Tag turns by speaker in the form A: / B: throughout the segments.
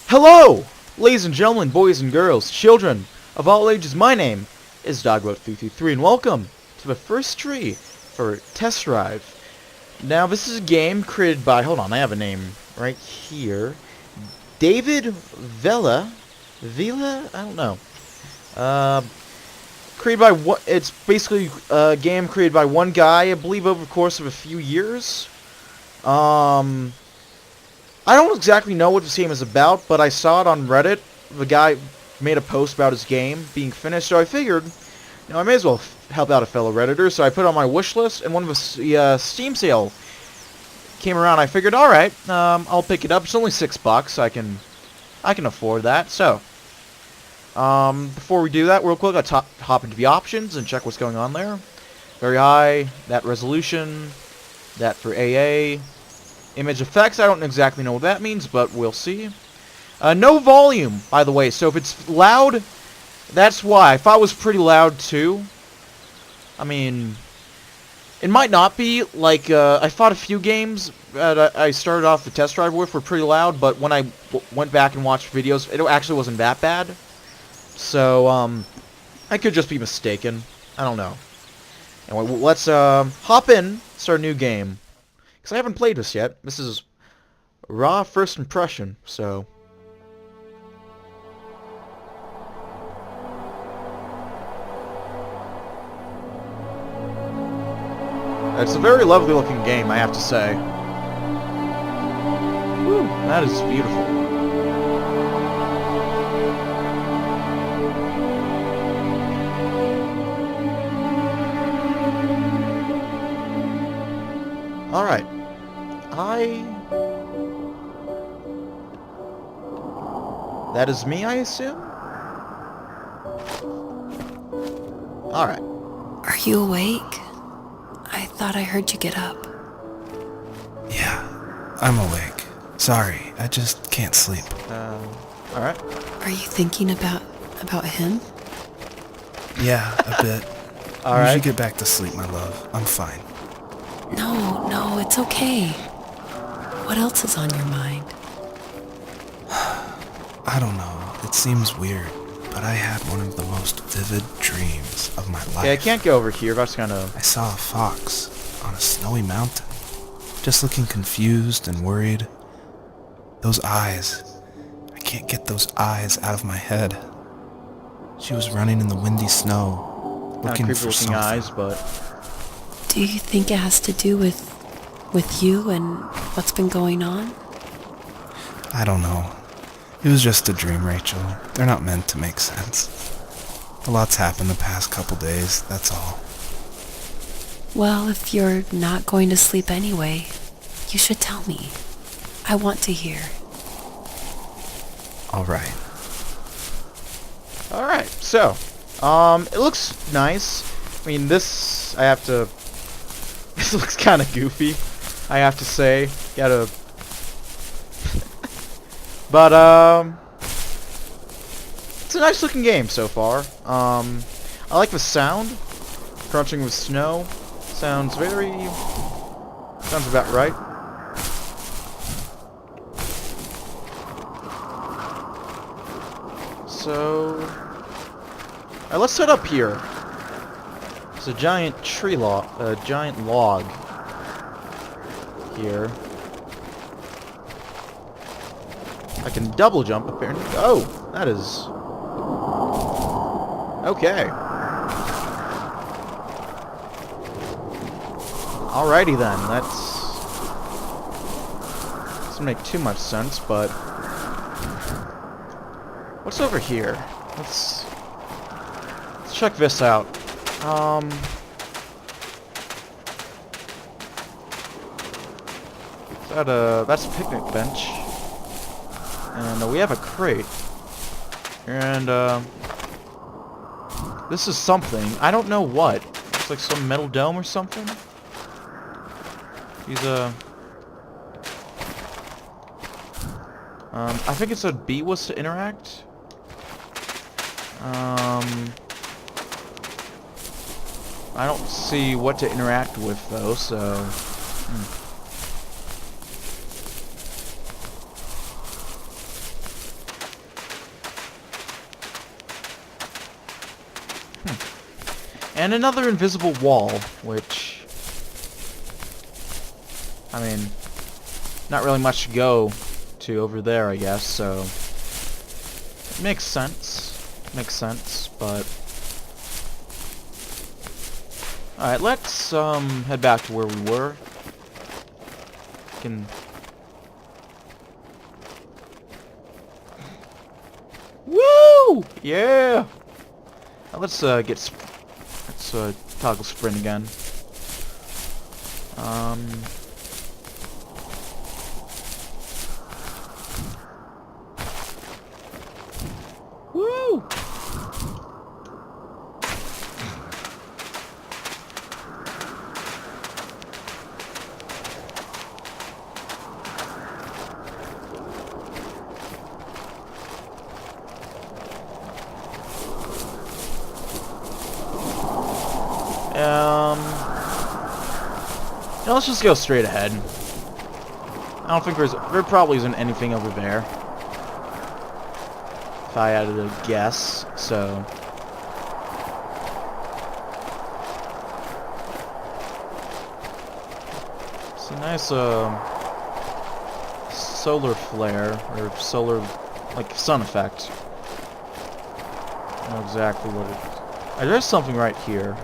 A: Hello, ladies and gentlemen, boys and girls, children of all ages. My name is DB333, and welcome to the first tree for Test Drive. Now, this is a game created by, hold on, I have a name right here. David Villa? I don't know. Created by, it's basically a game created by one guy, I believe, over the course of a few years. I don't exactly know what this game is about, but I saw it on Reddit. The guy made a post about his game being finished, so I figured, I may as well help out a fellow Redditor, so I put it on my wish list, and when the Steam sale came around, I figured, alright, I'll pick it up. It's only $6, I can afford that, so, before we do that, real quick, I'll hop into the options and check what's going on there. Very high, that resolution, that for AA. Image effects, I don't exactly know what that means, but we'll see. No volume, by the way, so if it's loud, that's why. I thought it was pretty loud, too. I mean, it might not be. Like, I thought a few games that I started off the test drive with were pretty loud, but when I went back and watched videos, it actually wasn't that bad. So, I could just be mistaken. I don't know. Anyway, let's hop in, start a new game. Because I haven't played this yet. This is raw first impression, so... It's a very lovely looking game, I have to say. Woo, that is beautiful. Alright. That is me, I assume? Alright.
B: Are you awake? I thought I heard you get up.
C: Yeah, I'm awake. Sorry, I just can't sleep.
A: Alright.
B: Are you thinking about him?
C: Yeah, a bit.
A: Alright.
C: You should get back to sleep, my love. I'm fine.
B: No, it's okay. What else is on your mind?
C: I don't know. It seems weird, but I had one of the most vivid dreams of my life.
A: Yeah, I can't go over here. That's kind of...
C: I saw a fox on a snowy mountain, just looking confused and worried. Those eyes. I can't get those eyes out of my head. She was running in the windy snow, looking for something.
A: Eyes, but...
B: Do you think it has to do with you and what's been going on?
C: I don't know. It was just a dream, Rachel. They're not meant to make sense. A lot's happened the past couple days, that's all.
B: Well, if you're not going to sleep anyway, you should tell me. I want to hear.
C: Alright.
A: Alright, so, it looks nice. I mean, this, I have to... This looks kind of goofy, I have to say. Gotta... But, it's a nice looking game so far. I like the sound. Crunching with snow. Sounds about right. So... Alright, let's set up here. There's a giant giant log here. I can double jump apparently. Oh, that is... Okay. Alrighty then, doesn't make too much sense, but... What's over here? Let's check this out. That's a picnic bench. And we have a crate. And this is something. I don't know what. It's like some metal dome or something. I think it said B was to interact. I don't see what to interact with though, so... And another invisible wall, which... I mean, not really much to go to over there, I guess, so... It makes sense. Makes sense, but... Alright, let's, head back to where we were. Woo! Yeah! Now let's, let's, toggle sprint again. Woo! Yeah, let's just go straight ahead. I don't think there probably isn't anything over there. If I had to guess, so... It's a nice, solar flare, or solar, like, sun effect. I don't know exactly what it is. There's something right here.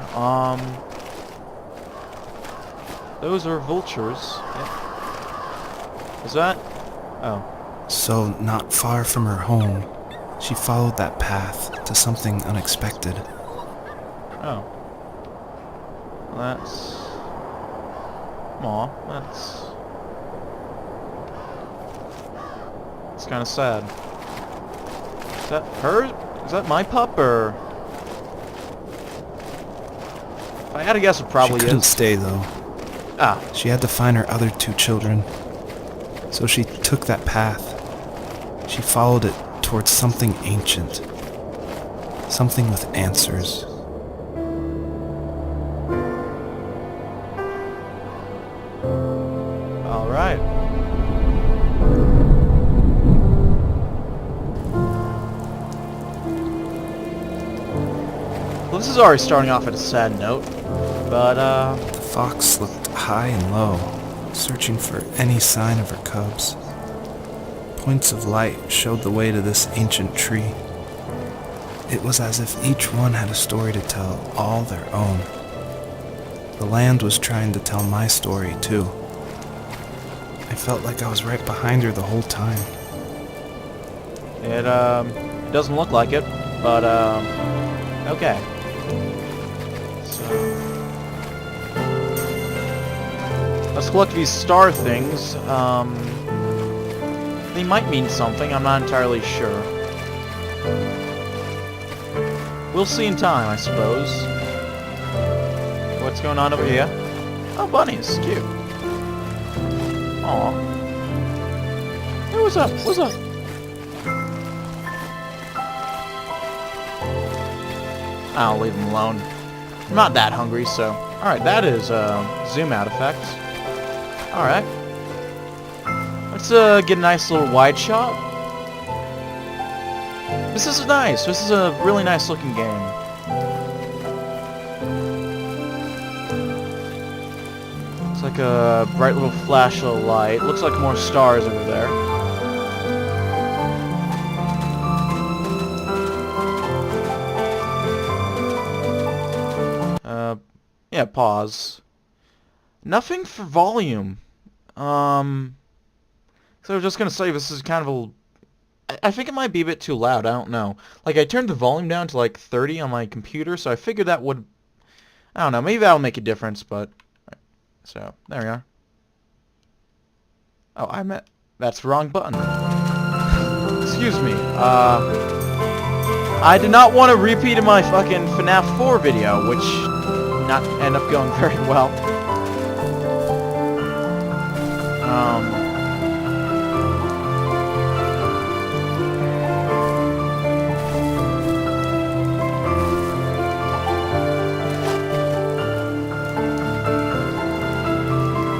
A: Those are vultures. Yep. Is that? Oh.
C: So, not far from her home, she followed that path to something unexpected.
A: Oh. Well, that's... Aw, that's kind of sad. Is that her? Is that my pup, or... If I had to guess, it probably is.
C: She couldn't stay, though.
A: Ah.
C: She had to find her other 2 children. So she took that path. She followed it towards something ancient. Something with answers.
A: Alright. Well, this is already starting off at a sad note, but,
C: The fox looked high and low, searching for any sign of her cubs. Points of light showed the way to this ancient tree. It was as if each one had a story to tell, all their own. The land was trying to tell my story, too. I felt like I was right behind her the whole time.
A: it doesn't look like it, but, okay. So... Let's collect these star things. They might mean something, I'm not entirely sure. We'll see in time, I suppose. What's going on over here? Oh, bunnies, cute. Aw. Hey, what's up? What's up? I'll leave them alone. I'm not that hungry, so... Alright, that is, zoom out effect. Alright. Let's, get a nice little wide shot. This is nice. This is a really nice looking game. It's like a bright little flash of light. Looks like more stars over there. Yeah, pause. Nothing for volume. So I was just gonna say this is kind of a... I think it might be a bit too loud, I don't know. Like, I turned the volume down to like 30 on my computer, so I figured that would... I don't know, maybe that'll make a difference, but... So, there we are. Oh, that's the wrong button. Excuse me, I did not want to repeat in my fucking FNAF 4 video, which did not end up going very well.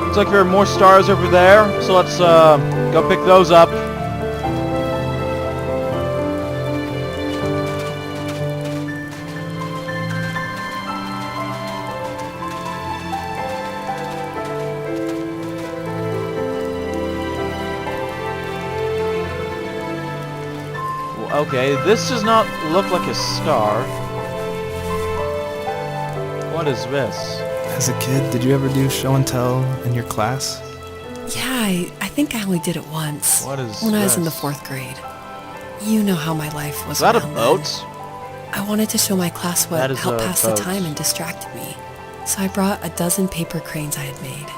A: Looks like there are more stars over there, so let's go pick those up. Okay, this does not look like a star. What is this?
C: As a kid, did you ever do show and tell in your class?
B: Yeah, I think I only did it once.
A: What is
B: when I was in the
A: this?
B: 4th grade. You know how my life was
A: Is that a
B: around
A: boat?
B: then. I wanted to show my class what
A: That is
B: helped
A: a
B: pass
A: boat.
B: the time and distracted me. So I brought a dozen paper cranes I had made.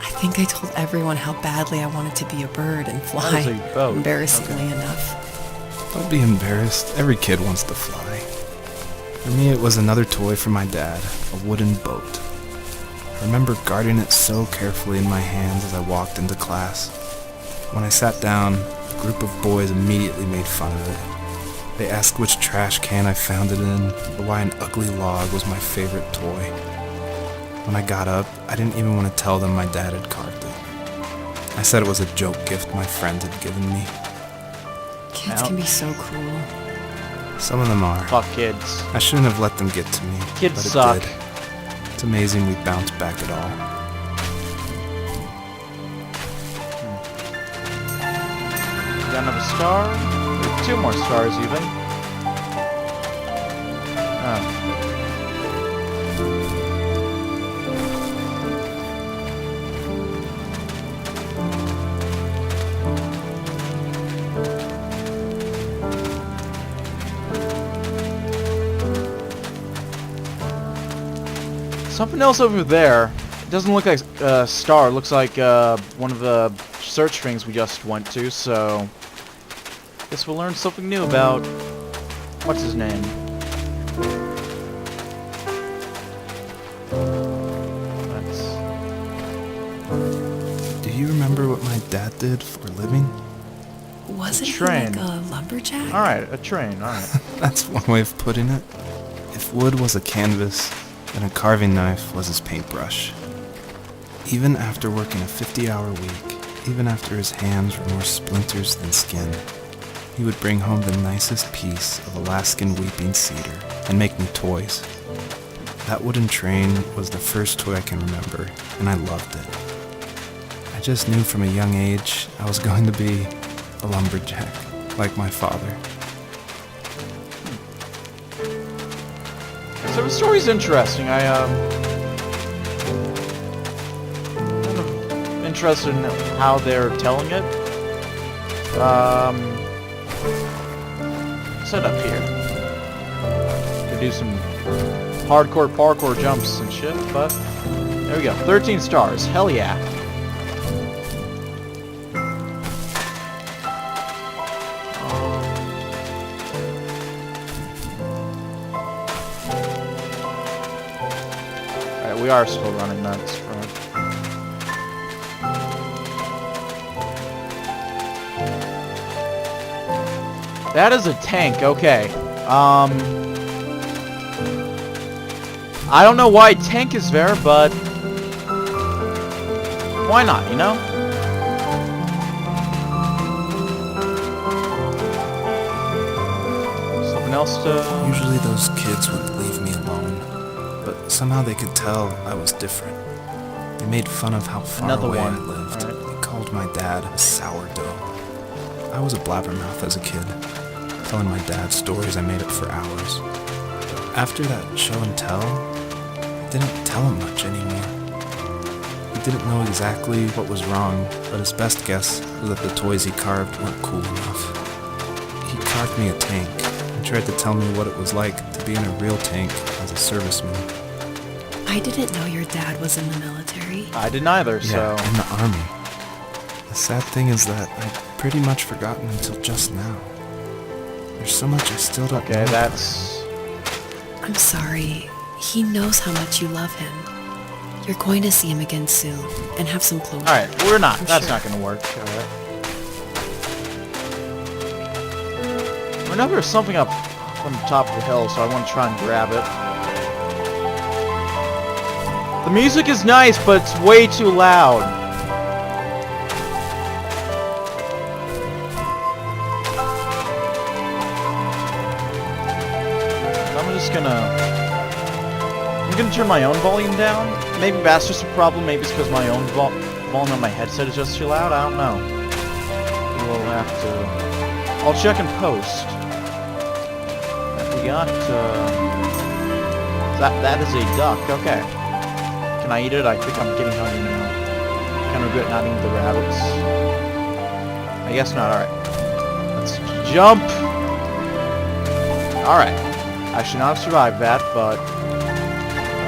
B: I think I told everyone how badly I wanted to be a bird and fly,
A: That is a boat.
B: embarrassingly
A: Okay.
B: enough.
C: Don't be embarrassed. Every kid wants to fly. For me, it was another toy from my dad, a wooden boat. I remember guarding it so carefully in my hands as I walked into class. When I sat down, a group of boys immediately made fun of it. They asked which trash can I found it in, or why an ugly log was my favorite toy. When I got up, I didn't even want to tell them my dad had carved it. I said it was a joke gift my friends had given me.
B: Kids
A: Ouch.
B: can be so cruel.
C: Some of them are.
A: Fuck kids.
C: I shouldn't have let them get to me,
A: Kids
C: but it
A: suck.
C: did. It's amazing we bounced back at all.
A: Got another star? Or 2 more stars even. Oh. Something else over there. It doesn't look like a star. It looks like one of the search things we just went to, so guess we'll learn something new about what's his name. That's
C: Do you remember what my dad did for a living?
B: Wasn't he
A: train.
B: like a lumberjack?
A: alright, a train, alright.
C: That's one way of putting it. If wood was a canvas, then a carving knife was his paintbrush. Even after working a 50-hour week, even after his hands were more splinters than skin, he would bring home the nicest piece of Alaskan weeping cedar and make me toys. That wooden train was the first toy I can remember, and I loved it. I just knew from a young age I was going to be a lumberjack, like my father.
A: So the story's interesting. Kind of interested in how they're telling it. Set up here. Could do some hardcore parkour jumps and shit, but there we go. 13 stars. Hell yeah. Alright, we are still running that front. That is a tank, okay. I don't know why tank is there, but why not, you know? Something else to...
C: Usually those kids would leave me alone, but somehow they could tell I was different. They made fun of how far
A: Another
C: away
A: one.
C: I lived.
A: Alright.
C: They called my dad a sourdough. I was a blabbermouth as a kid, telling my dad stories I made up for hours. After that show and tell, I didn't tell him much anymore. He didn't know exactly what was wrong, but his best guess was that the toys he carved weren't cool enough. He carved me a tank and tried to tell me what it was like to be in a real tank as a serviceman.
B: I didn't know your dad was in the military.
A: I didn't either, so...
C: Yeah, in the army. The sad thing is that I'd pretty much forgotten until just now. There's so much I still don't know.
A: Okay,
C: about
A: that's...
B: I'm sorry. He knows how much you love him. You're going to see him again soon and have some closure.
A: Alright, we're not.
B: I'm
A: That's
B: sure.
A: not gonna work. Alright. I know there's something up on the top of the hill, so I want to try and grab it. The music is nice, but it's way too loud. I'm just gonna... I'm gonna turn my own volume down. Maybe that's just a problem. Maybe it's because my own volume on my headset is just too loud. I don't know. We'll have to I'll check and post. We got, that is a duck, okay. Can I eat it? I think I'm getting hungry now. Kind of regret not eating the rabbits. I guess not, alright. Let's jump! Alright. I should not have survived that, but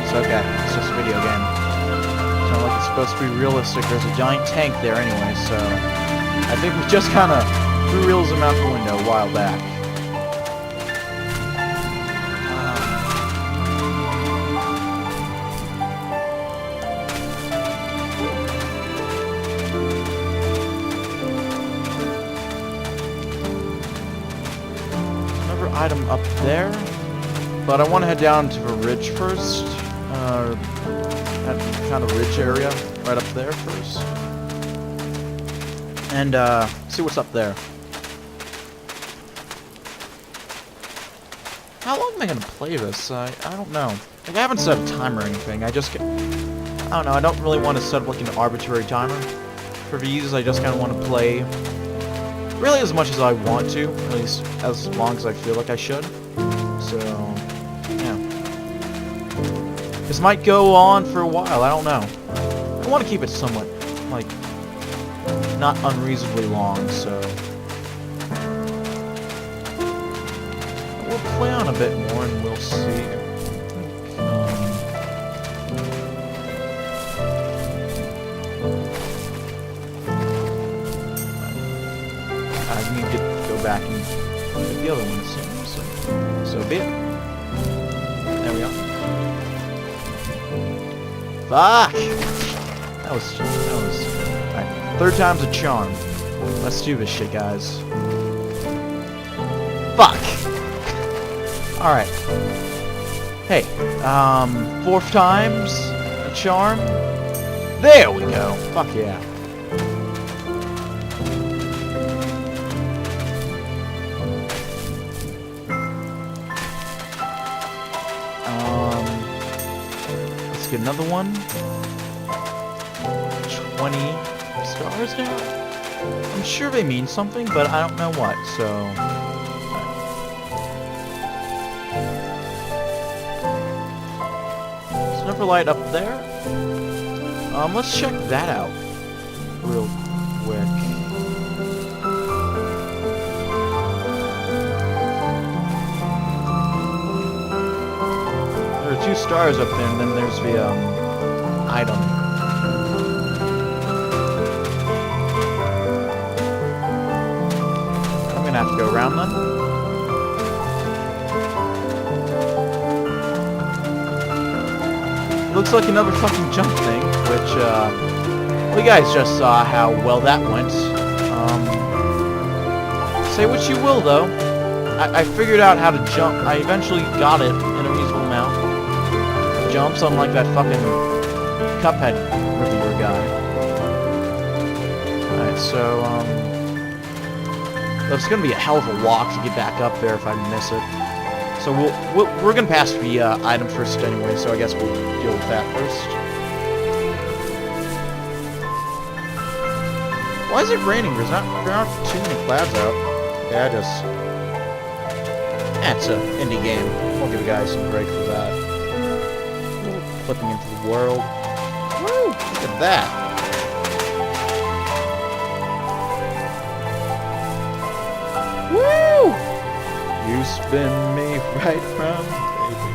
A: it's okay. It's just a video game. It's not like it's supposed to be realistic. There's a giant tank there anyway, so I think we just kind of threw realism out the window a while back. Another item up there, but I want to head down to the ridge first. That kind of ridge area right up there first. And see what's up there. How long am I gonna play this? I don't know. Like, I haven't set a timer or anything. I don't know. I don't really want to set up like an arbitrary timer for these. I just kind of want to play really as much as I want to, at least as long as I feel like I should. So yeah, this might go on for a while. I don't know. I want to keep it somewhat like not unreasonably long, so we'll play on a bit more and we'll see. I need to go back and look at the other one, so be it. There we go. Fuck! That was alright. Third time's a charm. Let's do this shit, guys. Fuck! Alright. Hey, fourth time's a charm. There we go. Fuck yeah. Let's get another one. 20 stars now? I'm sure they mean something, but I don't know what, so... There's another light up there. Let's check that out real quick. There are 2 stars up there, and then there's the, item. I'm gonna have to go around them. Looks like another fucking jump thing, which, well, you guys just saw how well that went. Say what you will, though. I figured out how to jump. I eventually got it in a reasonable amount of jumps, unlike that fucking Cuphead reviewer guy. Alright, so, it's gonna be a hell of a walk to get back up there if I miss it. So we're gonna pass the item first anyway, so I guess we'll deal with that first. Why is it raining? There aren't too many clouds out. Yeah, it's an indie game. We'll give you guys some break for that. Flipping into the world. Woo! Look at that. Woo! You spin me right round, baby.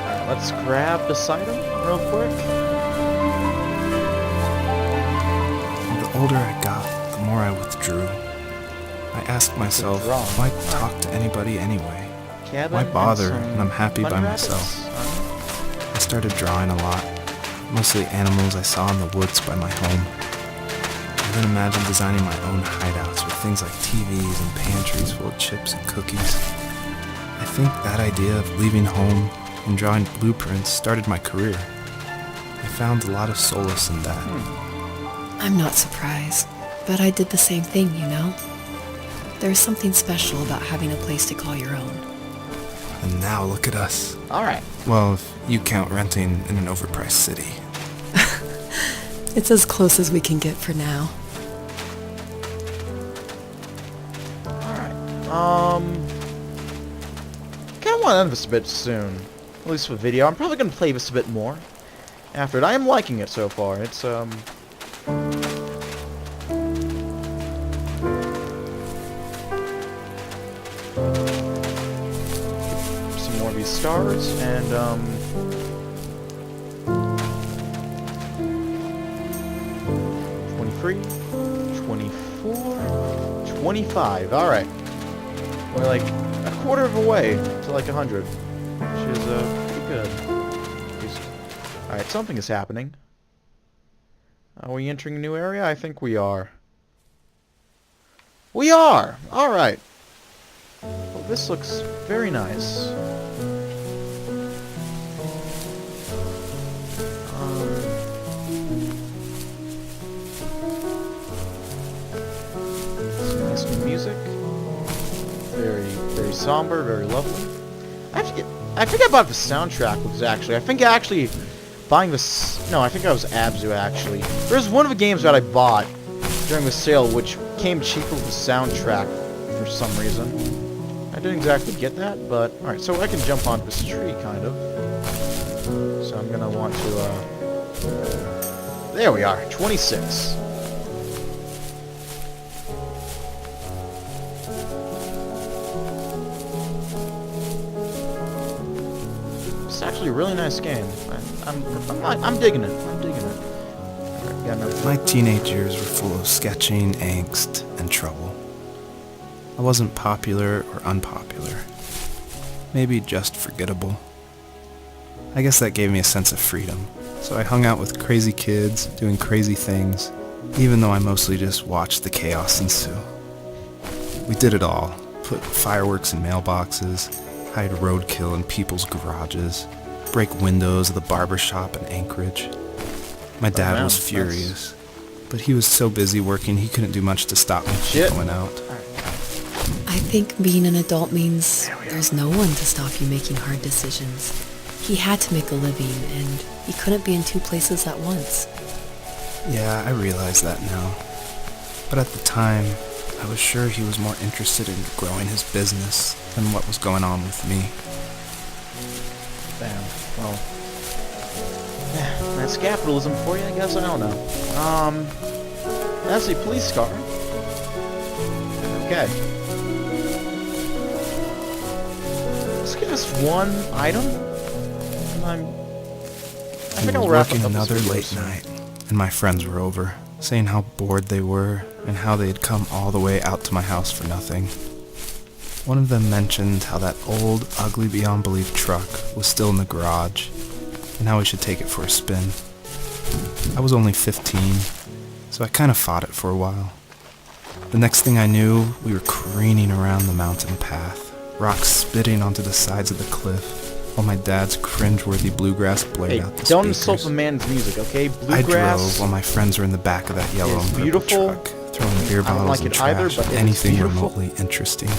A: Alright, let's grab this item real quick.
C: The older I got, the more I withdrew. I asked myself, why talk to anybody anyway? Why bother when I'm happy by myself? I started drawing a lot, mostly animals I saw in the woods by my home. I then imagined designing my own hideouts with things like TVs and pantries full of chips and cookies. I think that idea of leaving home and drawing blueprints started my career. I found a lot of solace in that.
B: I'm not surprised, but I did the same thing, you know? There's something special about having a place to call your own.
C: And now look at us.
A: Alright.
C: Well, if you count renting in an overpriced city.
B: It's as close as we can get for now.
A: Alright. Kinda want to end this a bit soon. At least for the video. I'm probably gonna play this a bit more after it. I am liking it so far. It's some more of these stars and 23, 24, 25. Alright. We're like a quarter of a way to like 100. Which is pretty good. Alright, something is happening. Are we entering a new area? I think we are. We are! Alright. Well, this looks very nice. Some nice new music. Very somber, very lovely. I think I bought the soundtrack, was actually. I think actually buying this. No, I think I was Abzu actually. There's one of the games that I bought during the sale which came cheaper with the soundtrack for some reason. I didn't exactly get that, but alright, so I can jump onto this tree kind of. So I'm gonna want to there we are, 26. It's actually a really nice game. I'm digging it. I'm digging it. Right, got another.
C: My teenage years were full of sketching, angst, and trouble. I wasn't popular or unpopular. Maybe just forgettable. I guess that gave me a sense of freedom. So I hung out with crazy kids, doing crazy things, even though I mostly just watched the chaos ensue. We did it all. Put fireworks in mailboxes, hide roadkill in people's garages, break windows of the barber shop in Anchorage. My dad was furious, but he was so busy working he couldn't do much to stop me from going out.
B: I think being an adult means there's no one to stop you making hard decisions. He had to make a living, and he couldn't be in two places at once.
C: Yeah, I realize that now. But at the time, I was sure he was more interested in growing his business than what was going on with me.
A: Damn. Well, that's capitalism for you, I guess. I don't know. That's a police car. Okay. Let's get us one item. I think I'll wrap
C: working
A: up
C: another
A: this video
C: late
A: soon.
C: night, and my friends were over, saying how bored they were and how they had come all the way out to my house for nothing. One of them mentioned how that old, ugly beyond belief truck was still in the garage, and how we should take it for a spin. I was only 15, so I kind of fought it for a while. The next thing I knew, we were careening around the mountain path, rocks spitting onto the sides of the cliff, while my dad's cringeworthy bluegrass blared
A: Hey,
C: out the
A: don't
C: speakers.
A: insult the man's music, okay?
C: I
A: Bluegrass.
C: drove while my friends were in the back of that yellow
A: It's
C: and purple
A: beautiful.
C: truck, throwing beer
A: I don't
C: bottles
A: like
C: and
A: it either,
C: trash
A: but
C: at
A: it is
C: anything
A: beautiful.
C: remotely interesting.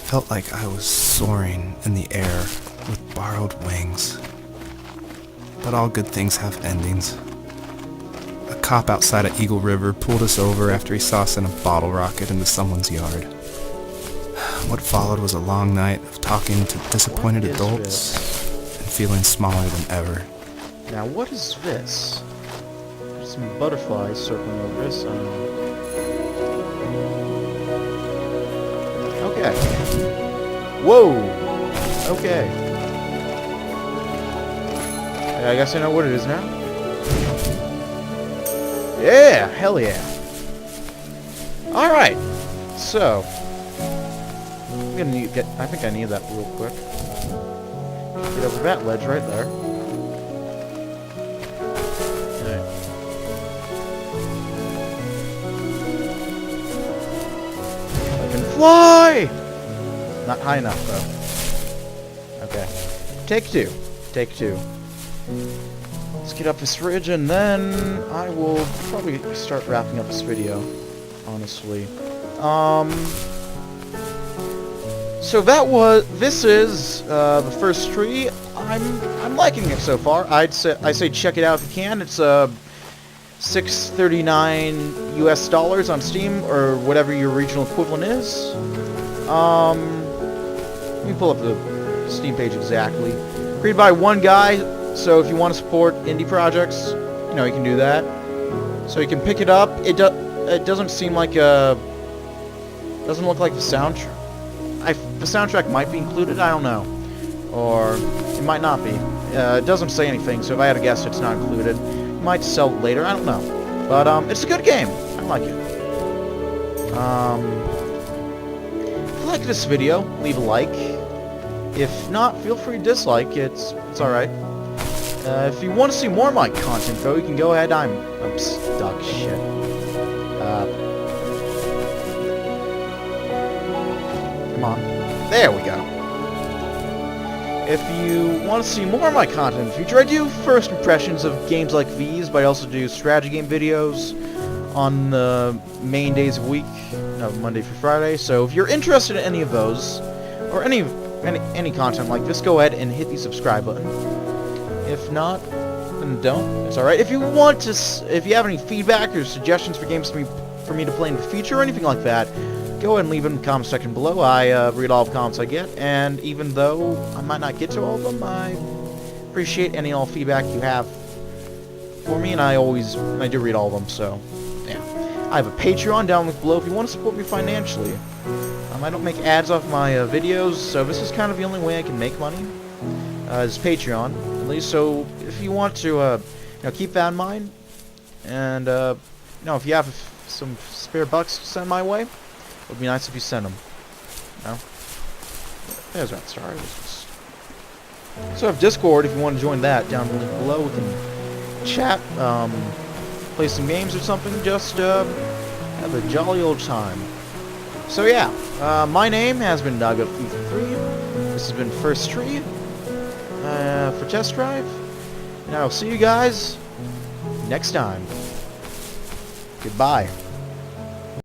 C: Felt like I was soaring in the air with borrowed wings. But all good things have endings. A cop outside of Eagle River pulled us over after he saw us in a bottle rocket into someone's yard. What followed was a long night of talking to disappointed
A: What is
C: adults and feeling smaller than ever.
A: Now, what is this? There's some butterflies circling over this. Okay. Whoa! Okay. I guess I know what it is now. Yeah! Hell yeah! Alright! So... I'm gonna need I think I need that real quick. Get over that ledge right there. Okay. I can fly! Not high enough, though. Okay. Take two. Take two. Let's get up this ridge, and then I will probably start wrapping up this video, honestly. So this is the first tree. I'm liking it so far. I say check it out if you can. It's $6.39 US on Steam or whatever your regional equivalent is. Let me pull up the Steam page exactly. Created by one guy, so if you want to support indie projects, you know, you can do that. So you can pick it up. It doesn't seem like doesn't look like the soundtrack. The soundtrack might be included, I don't know. Or it might not be. It doesn't say anything, so if I had to guess, it's not included. It might sell it later, I don't know. But it's a good game. I like it. If you like this video, leave a like. If not, feel free to dislike. It's alright. If you want to see more of my content, though, you can go ahead. I'm stuck. Shit. Come on. There we go. If you want to see more of my content in the future, I do first impressions of games like these, but I also do strategy game videos on the main days of the week, Monday through Friday. So if you're interested in any of those, or any content like this, go ahead and hit the subscribe button. If not, then don't. It's alright. If you have any feedback or suggestions for games for me to play in the future or anything like that, go ahead and leave it in the comment section below. I read all the comments I get, and even though I might not get to all of them, I appreciate any and all feedback you have for me, and I do read all of them, so, yeah. I have a Patreon down below if you want to support me financially. I don't make ads off my videos, so this is kind of the only way I can make money, is Patreon, at least, so if you want to, keep that in mind, and, if you have some spare bucks to send my way, it would be nice if you send them. No? There's that star. So I have Discord if you want to join that down the link below. We can chat, play some games or something, just have a jolly old time. So yeah, my name has been DB333. This has been First Tree for Test Drive. And I'll see you guys next time. Goodbye.